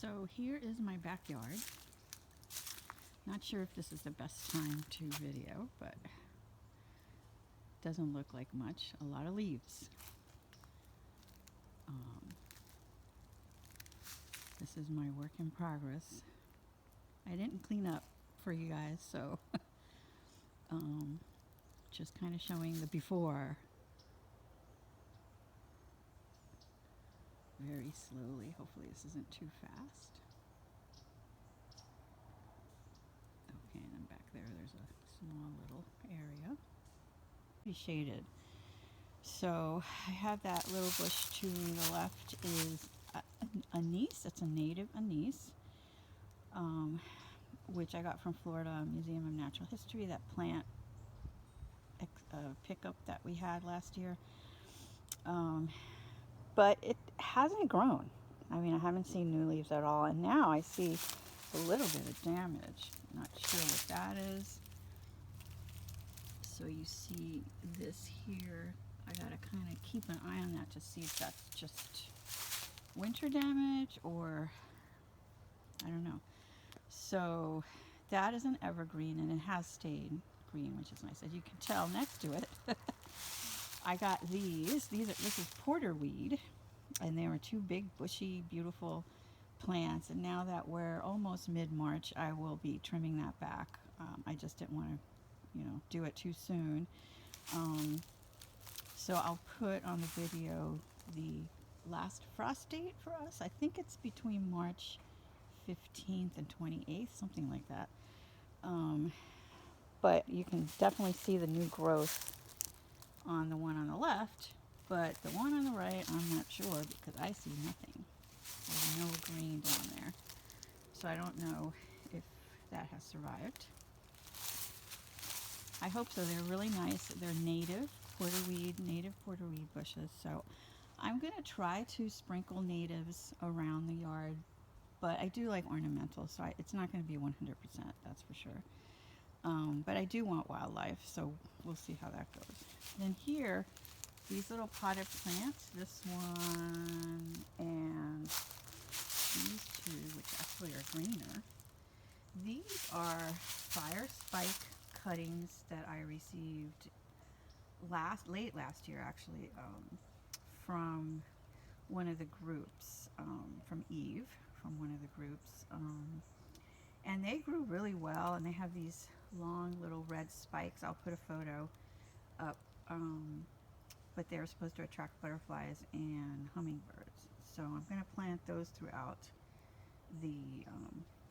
So here is my backyard. Not sure if this is the best time to video, but doesn't look like much. A lot of leaves. This is my work in progress. I didn't clean up for you guys, so just kind of showing the before. Very slowly. Hopefully this isn't too fast. Okay, and then back there, there's a small little area. Be shaded. So I have that little bush to the left is anise. It's a native anise, which I got from Florida Museum of Natural History. That plant pickup that we had last year. But it hasn't grown. I mean, I haven't seen new leaves at all, and now I see a little bit of damage. Not sure what that is. So you see this here. I gotta kind of keep an eye on that to see if that's just winter damage or I don't know. So that is an evergreen, and it has stayed green, which is nice. As you can tell next to it, I got these. This is porterweed, and they were two big, bushy, beautiful plants. And now that we're almost mid-March, I will be trimming that back. I just didn't want to, do it too soon. So I'll put on the video the last frost date for us. I think it's between March 15th and 28th, something like that. But you can definitely see the new growth on the one on the left, but the one on the right, I'm not sure because I see nothing. There's no green down there. So I don't know if that has survived. I hope so. They're really nice. They're native porterweed bushes. So I'm going to try to sprinkle natives around the yard, but I do like ornamental, so it's not going to be 100%, that's for sure. But I do want wildlife, so we'll see how that goes. Then here, these little potted plants, this one and these two, which actually are greener. These are fire spike cuttings that I received late last year, actually, from one of the groups, from Eve, from one of the groups. And they grew really well, and they have these long little red spikes. I'll put a photo up, but they're supposed to attract butterflies and hummingbirds. So I'm going to plant those throughout the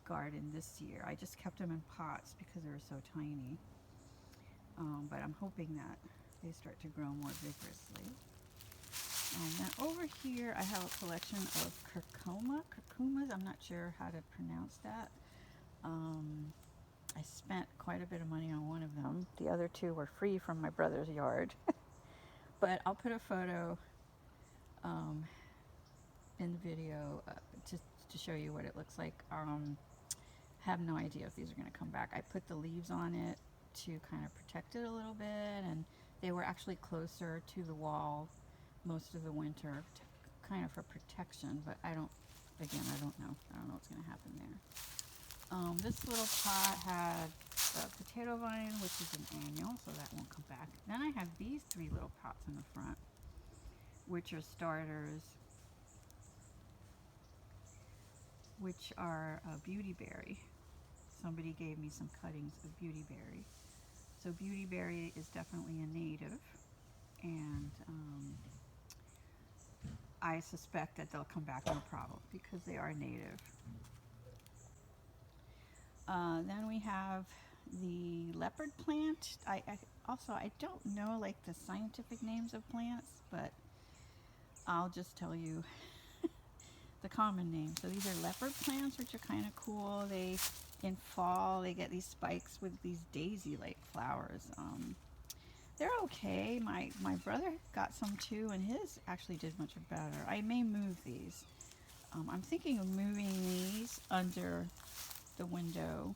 garden this year. I just kept them in pots because they were so tiny, but I'm hoping that they start to grow more vigorously. And then over here I have a collection of curcumas. I'm not sure how to pronounce that. I spent quite a bit of money on one of them. The other two were free from my brother's yard. But I'll put a photo in the video to show you what it looks like. Have no idea if these are going to come back. I put the leaves on it to kind of protect it a little bit, and they were actually closer to the wall most of the winter, kind of for protection, but I don't know. I don't know what's going to happen there. This little pot had a potato vine, which is an annual, so that won't come back. Then I have these three little pots in the front, which are starters, which are beautyberry. Somebody gave me some cuttings of beautyberry. So beautyberry is definitely a native, and I suspect that they'll come back no problem because they are native. Then we have the leopard plant. I don't know like the scientific names of plants, but I'll just tell you the common name. So these are leopard plants, which are kind of cool. In fall, they get these spikes with these daisy-like flowers. They're okay. My brother got some too, and his actually did much better. I may move these. I'm thinking of moving these under the window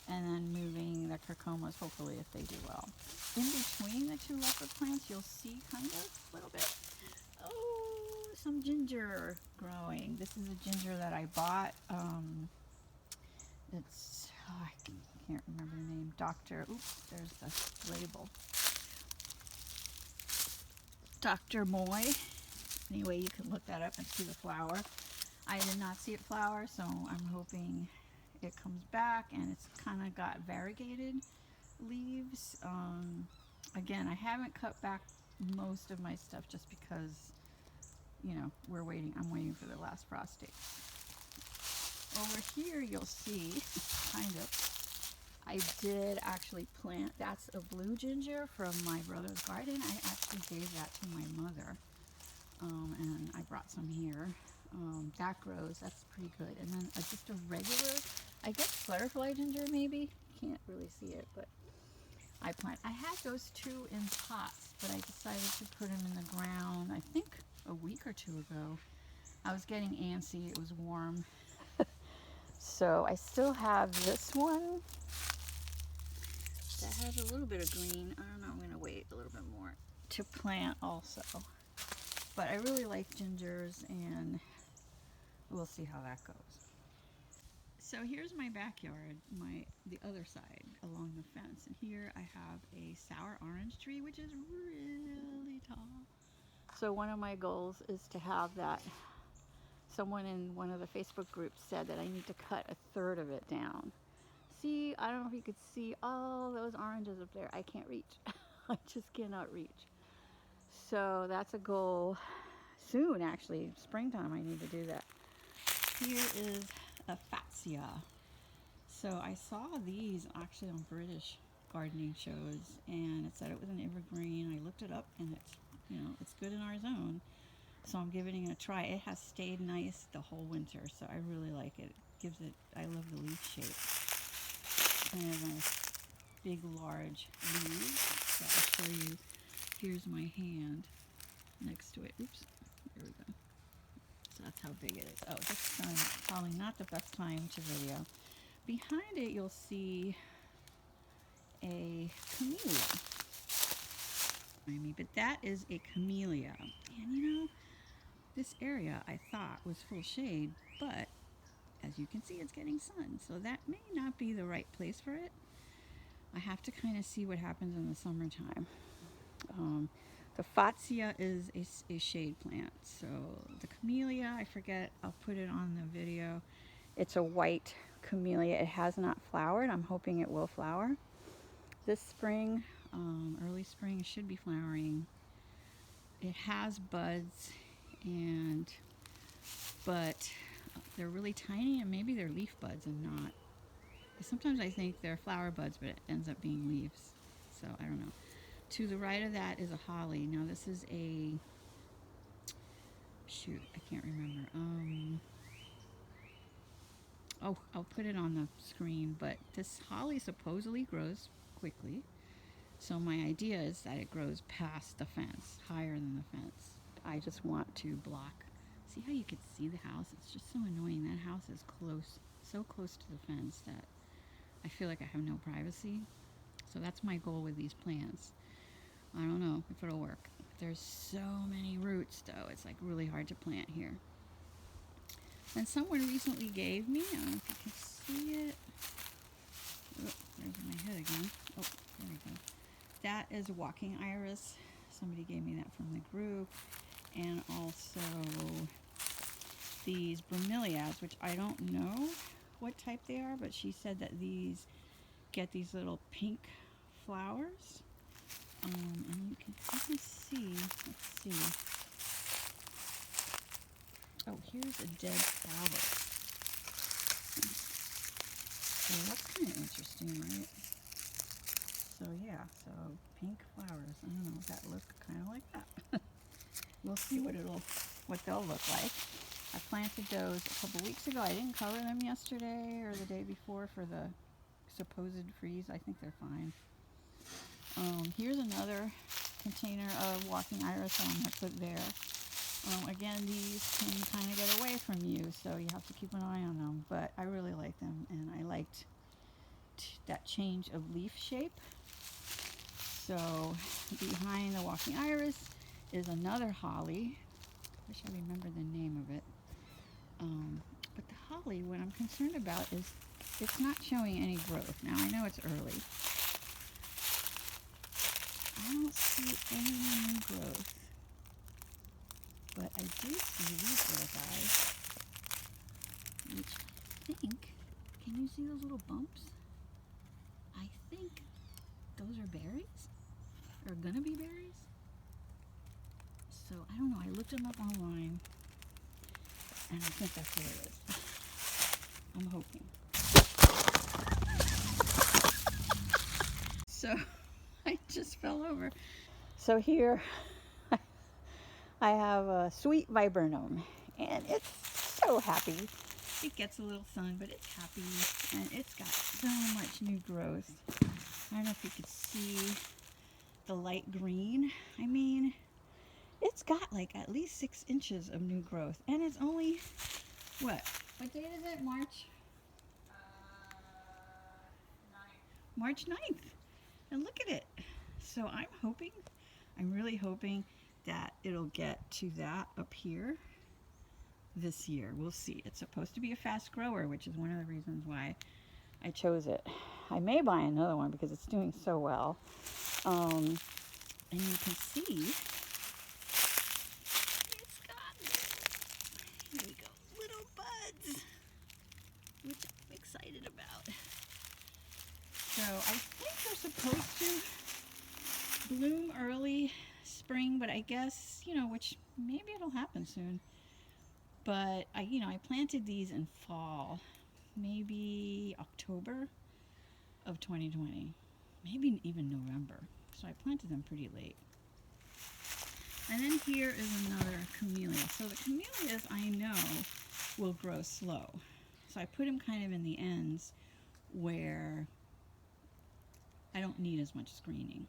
and then moving the curcumas, hopefully, if they do well. In between the two leopard plants, you'll see kind of a little bit. Oh, some ginger growing. This is a ginger that I bought. It's, oh, I can't remember the name. Oops, there's the label. Dr. Moy. Anyway, you can look that up and see the flower. I did not see it flower, so I'm hoping it comes back, and it's kind of got variegated leaves. Again, I haven't cut back most of my stuff just because, you know, I'm waiting for the last frost date. Over here you'll see, kind of, I did actually plant, that's a blue ginger from my brother's garden. I actually gave that to my mother, and I brought some here. That grows, that's pretty good. And then just a regular, I guess butterfly ginger maybe, can't really see it, but I had those two in pots, but I decided to put them in the ground, I think a week or two ago. I was getting antsy, it was warm. So I still have this one that has a little bit of green. I don't know, I'm gonna wait a little bit more to plant also. But I really like gingers, and we'll see how that goes. So here's my backyard, the other side along the fence, and here I have a sour orange tree, which is really tall. So one of my goals is to have that. Someone in one of the Facebook groups said that I need to cut a third of it down. See, I don't know if you could see all those oranges up there. I can't reach. I just cannot reach. So that's a goal. Soon, actually, springtime, I need to do that. Here is a Fatsia. So I saw these actually on British gardening shows, and it said it was an evergreen. I looked it up, and it's good in our zone. So I'm giving it a try. It has stayed nice the whole winter, so I really like it. I love the leaf shape. Kind of a big, large leaves. So I'll show you. Here's my hand next to it. Oops, there we go. So that's how big it is. Oh, this is probably not the best time to video. Behind it, you'll see a camellia. But that is a camellia. And this area I thought was full shade, but as you can see, it's getting sun. So that may not be the right place for it. I have to kind of see what happens in the summertime. The Fatsia is a shade plant. So the camellia, I forget, I'll put it on the video. It's a white camellia. It has not flowered. I'm hoping it will flower this spring. Early spring, it should be flowering. It has buds, but they're really tiny, and maybe they're leaf buds and not. Sometimes I think they're flower buds, but it ends up being leaves. So I don't know. To the right of that is a holly. Now this is I can't remember. Oh, I'll put it on the screen, but this holly supposedly grows quickly. So my idea is that it grows past the fence, higher than the fence. I just want to block. See how you could see the house? It's just so annoying. That house is so close to the fence that I feel like I have no privacy. So that's my goal with these plants. I don't know if it'll work. There's so many roots, though. It's like really hard to plant here. And someone recently gave me, I don't know if you can see it. Oh, there's my head again. Oh, there we go. That is walking iris. Somebody gave me that from the group. And also these Bromeliads, which I don't know what type they are, but she said that these get these little pink flowers. And you can see, let's see. Oh, here's a dead flower. So that's kind of interesting, right? So yeah, so pink flowers. I don't know if that look kind of like that. We'll see what they'll look like. I planted those a couple weeks ago. I didn't cover them yesterday or the day before for the supposed freeze. I think they're fine. Here's another container of walking iris I'm going to put there. Again, these can kind of get away from you, so you have to keep an eye on them. But I really like them, and I liked that change of leaf shape. So behind the walking iris is another holly. Wish I remember the name of it. But the holly, what I'm concerned about is it's not showing any growth. Now I know it's early. I don't see any new growth. But I do see these little guys, which I think, can you see those little bumps? I think those are berries, or gonna be berries. So I don't know, I looked them up online, and I think that's what it is. I'm hoping. So I just fell over. So here I have a sweet viburnum, and it's so happy. It gets a little sun, but it's happy, and it's got so much new growth. I don't know if you could see the light green. I mean, it's got like at least 6 inches of new growth, and it's only, what date is it? March 9th. March 9th. And look at it. So I'm really hoping that it'll get to that up here this year. We'll see. It's supposed to be a fast grower, which is one of the reasons why I chose it. I may buy another one because it's doing so well. And you can see it's got, here we go, little buds, which I'm excited about. So I think they're supposed to bloom early spring, but I guess, which maybe it'll happen soon. But I planted these in fall, maybe October of 2020, maybe even November. So I planted them pretty late. And then here is another camellia. So the camellias I know will grow slow. So I put them kind of in the ends where I don't need as much screening.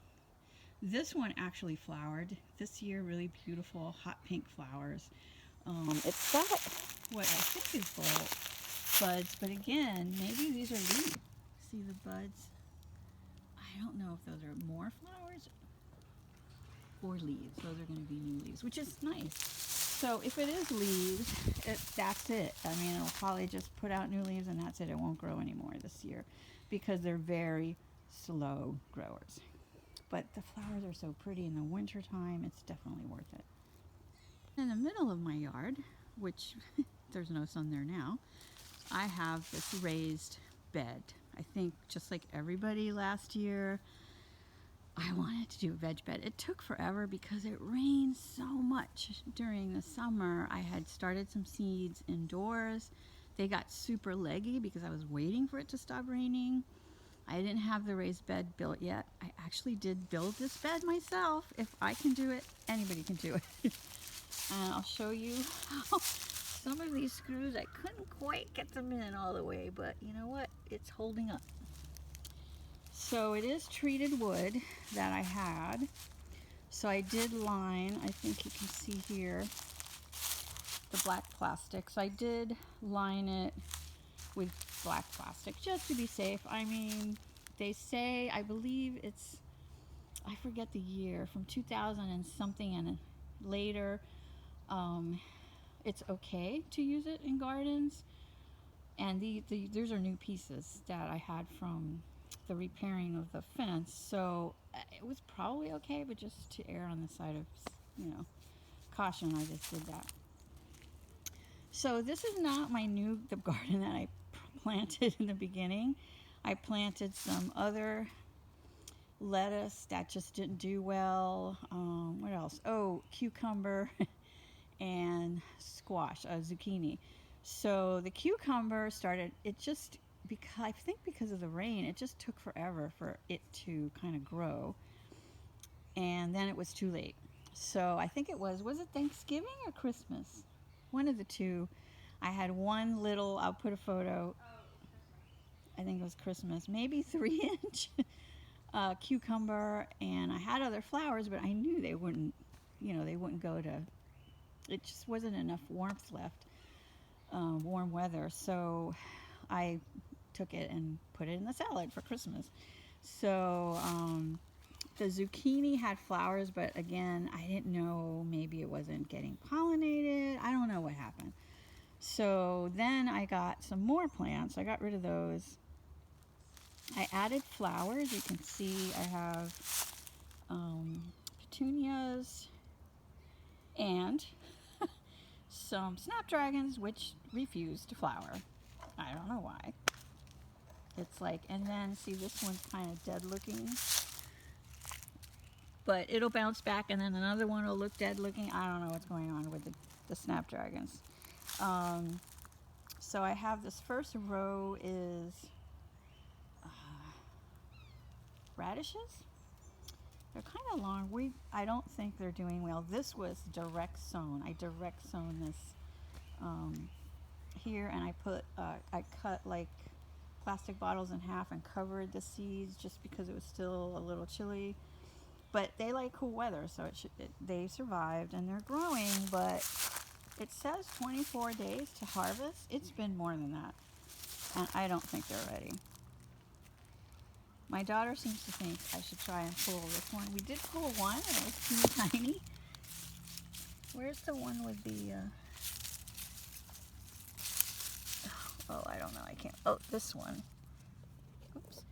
This one actually flowered this year, really beautiful hot pink flowers. It's got what I think is buds, but again, maybe these are leaves. See the buds? I don't know if those are more flowers or leaves. Those are going to be new leaves, which is nice. So if it is leaves, that's it. I mean, it'll probably just put out new leaves and that's it. It won't grow anymore this year because they're very slow growers. But the flowers are so pretty in the winter time, it's definitely worth it. In the middle of my yard, which there's no sun there now, I have this raised bed. I think just like everybody last year, I wanted to do a veg bed. It took forever because it rained so much during the summer. I had started some seeds indoors. They got super leggy because I was waiting for it to stop raining. I didn't have the raised bed built yet. I actually did build this bed myself. If I can do it, anybody can do it. And I'll show you how some of these screws, I couldn't quite get them in all the way, but you know what? It's holding up. So it is treated wood that I had. So I did line, I think you can see here, the black plastic. So I did line it with black plastic just to be safe. I mean, they say, I believe it's, I forget the year, from 2000 and something and later, it's okay to use it in gardens. And these are new pieces that I had from the repairing of the fence, so it was probably okay, but just to err on the side of, caution, I just did that. So this is not the garden that I planted in the beginning. I planted some other lettuce that just didn't do well. What else? Oh, cucumber and squash, zucchini. So the cucumber started, I think because of the rain, it just took forever for it to kind of grow. And then it was too late. So I think was it Thanksgiving or Christmas? One of the two. I had one little, I'll put a photo. I think it was Christmas, maybe 3-inch cucumber. And I had other flowers, but I knew they wouldn't go to, it just wasn't enough warmth left, warm weather. So I took it and put it in the salad for Christmas. So The zucchini had flowers, but again, I didn't know, maybe it wasn't getting pollinated. I don't know what happened. So then I got some more plants. I got rid of those. I added flowers. You can see I have petunias and some snapdragons, which refuse to flower. I don't know why. It's like, and then see, this one's kind of dead looking, but it'll bounce back, and then another one will look dead looking. I don't know what's going on with the snapdragons. So I have this first row is radishes. They're kind of long. I don't think they're doing well. This was direct sown. I direct sown this here, and I cut like plastic bottles in half and covered the seeds just because it was still a little chilly. But they like cool weather, so they survived and they're growing. But it says 24 days to harvest. It's been more than that, and I don't think they're ready. My daughter seems to think I should try and pull this one. We did pull one, and it was teeny tiny. Where's the one with the... Oh, I don't know. I can't... Oh, this one. Oops.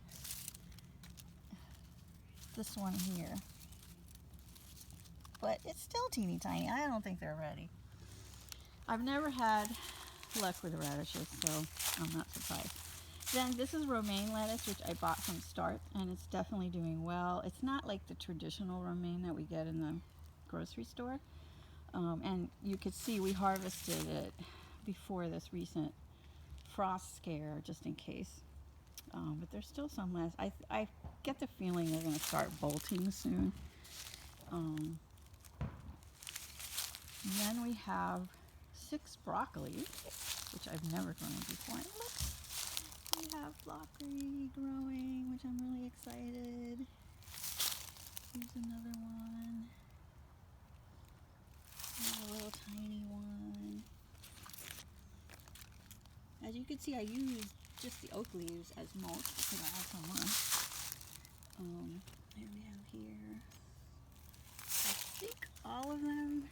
This one here. But it's still teeny tiny. I don't think they're ready. I've never had luck with the radishes, so I'm not surprised. Then this is romaine lettuce, which I bought from Start, and it's definitely doing well. It's not like the traditional romaine that we get in the grocery store. And you could see we harvested it before this recent frost scare, just in case. But there's still some left. I get the feeling they're going to start bolting soon. And then we have 6 broccoli, which I've never grown before. And look, we have broccoli growing, which I'm really excited. Here's another one. Here's a little tiny one. As you can see, I used just the oak leaves as mulch because I have so much. And we have here, I think all of them.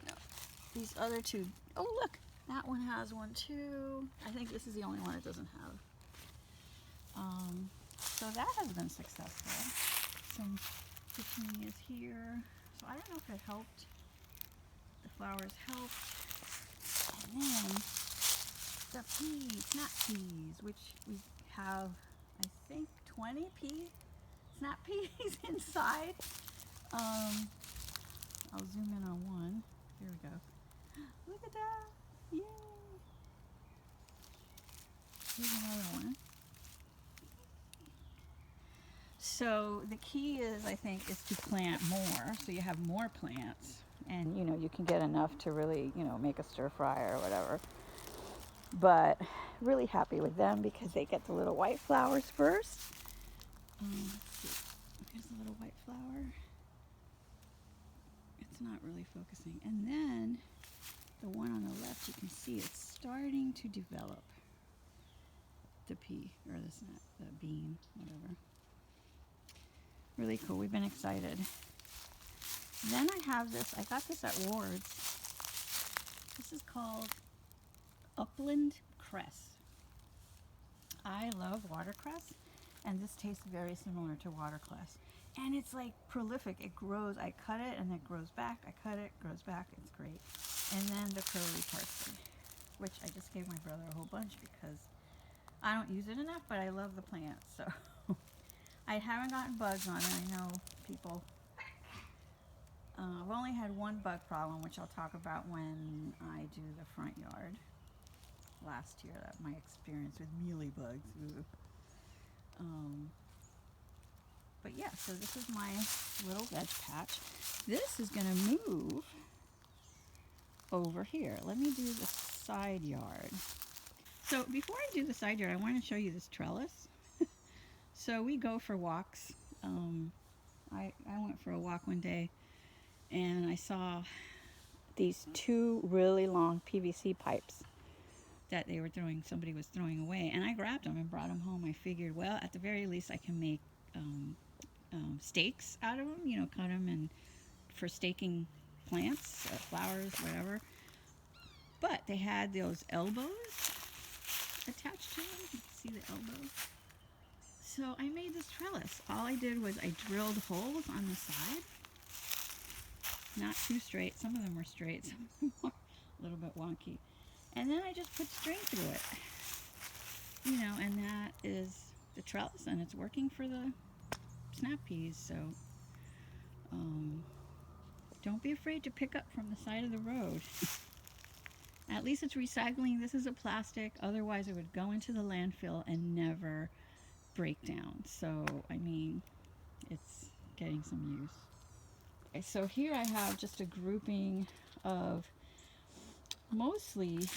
No, these other two. Oh, look, that one has one too. I think this is the only one it doesn't have. So that has been successful. Some petunias here. So I don't know if it helped. The flowers helped. And then the pea snack peas, which we have, I think, 20 snap peas inside. I'll zoom in on one. Here we go. Look at that! Yay! Here's another one. So the key is, I think, is to plant more, so you have more plants, and you can get enough to really make a stir fry or whatever. But really happy with them because they get the little white flowers first. Let's see. Here's the little white flower. It's not really focusing. And then the one on the left, you can see it's starting to develop. The pea, or the bean, whatever. Really cool. We've been excited. Then I have this. I got this at Ward's. This is called Upland Cress. I love watercress, and this tastes very similar to watercress. And it's like prolific. It grows. I cut it, and it grows back. I cut it, grows back. It's great. And then the curly parsley, which I just gave my brother a whole bunch because I don't use it enough, but I love the plant. So I haven't gotten bugs on it. I know people. I've only had one bug problem, which I'll talk about when I do the front yard. Last year, that my experience with mealy bugs. But yeah, so this is my little veg patch. This is going to move over here. Let me do the side yard. So before I do the side yard, I want to show you this trellis. So we go for walks. I went for a walk one day, and I saw these 2 really long PVC pipes that somebody was throwing away, and I grabbed them and brought them home. I figured, well, at the very least I can make stakes out of them, you know, cut them and for staking plants, flowers, whatever. But they had those elbows attached to them. You can see the elbows. So I made this trellis. All I did was I drilled holes on the side. Not too straight. Some of them were straight, some of them were a little bit wonky. And then I just put string through it. You know, and that is the trellis, and it's working for the snap peas. So don't be afraid to pick up from the side of the road. At least it's recycling. This is a plastic. Otherwise, it would go into the landfill and never break down. So, I mean, it's getting some use. Okay, so here I have just a grouping of mostly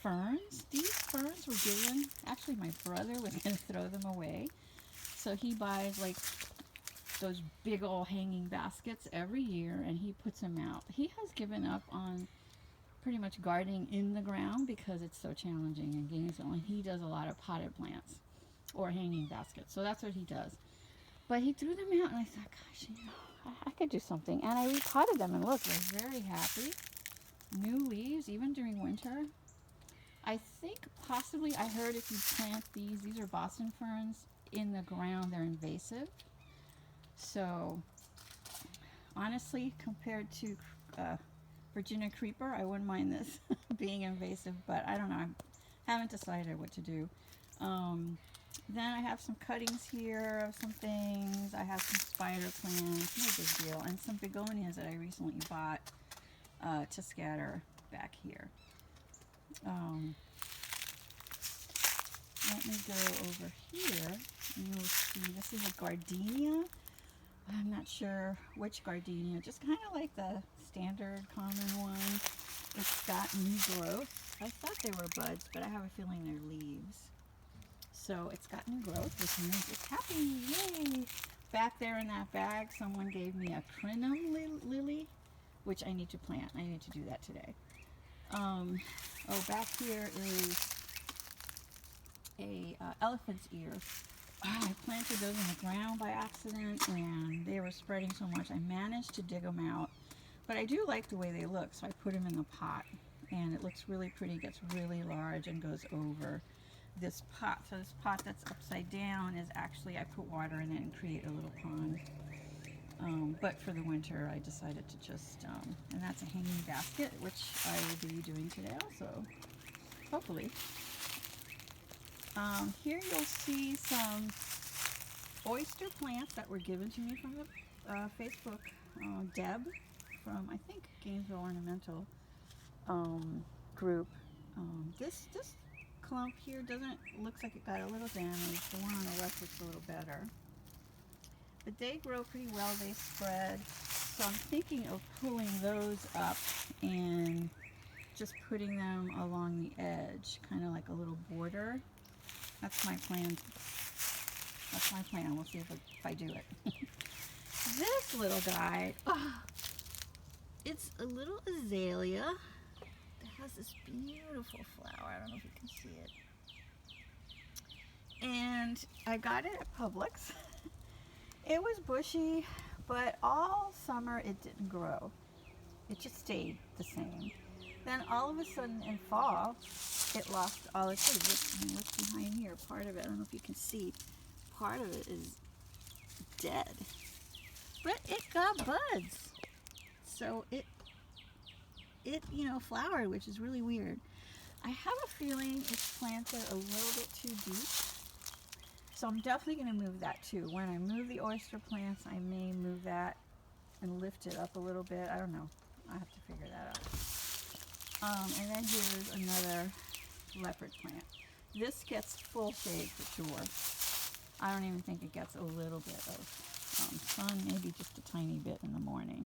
ferns. These ferns were given, actually my brother was going to throw them away. So he buys like those big old hanging baskets every year and he puts them out. He has given up on pretty much gardening in the ground because it's so challenging in Gainesville, and he does a lot of potted plants or hanging baskets. So that's what he does. But he threw them out and I thought, gosh, you know, I could do something. And I repotted them and look, they're very happy. New leaves, even during winter. I think possibly I heard if you plant these are Boston ferns, in the ground, they're invasive. So honestly, compared to Virginia creeper, I wouldn't mind this being invasive, but I don't know. I haven't decided what to do. Then I have some cuttings here of some things. I have some spider plants, no big deal, and some begonias that I recently bought to scatter back here. Let me go over here and you'll see this is a gardenia. I'm not sure which gardenia, just kind of like the standard common one. It's got new growth. I thought they were buds, but I have a feeling they're leaves. So it's got new growth, which means it's happy. Yay! Back there in that bag, someone gave me a crinum lily, which I need to plant. I need to do that today. Back here is a elephant's ear. I planted those in the ground by accident and they were spreading so much I managed to dig them out, but I do like the way they look, so I put them in the pot and it looks really pretty, gets really large and goes over this pot. So this pot that's upside down is actually, I put water in it and create a little pond. But for the winter I decided to just, and that's a hanging basket, which I will be doing today also, hopefully. Here you'll see some oyster plants that were given to me from the Facebook Deb from, I think, Gainesville Ornamental group. This clump here looks like it got a little damaged. The one on the left looks a little better. But they grow pretty well, they spread. So I'm thinking of pulling those up and just putting them along the edge, kind of like a little border. That's my plan. That's my plan. We'll see if I do it. This little guy, it's a little azalea that has this beautiful flower. I don't know if you can see it. And I got it at Publix. It was bushy, but all summer it didn't grow. It just stayed the same. Then all of a sudden in fall, it lost all its leaves. What's behind here? Part of it, I don't know if you can see, part of it is dead. But it got buds. So it flowered, which is really weird. I have a feeling it's planted a little bit too deep. So I'm definitely going to move that too. When I move the oyster plants, I may move that and lift it up a little bit. I don't know. I have to figure that out. And then here's another leopard plant. This gets full shade for sure. I don't even think it gets a little bit of sun, maybe just a tiny bit in the morning.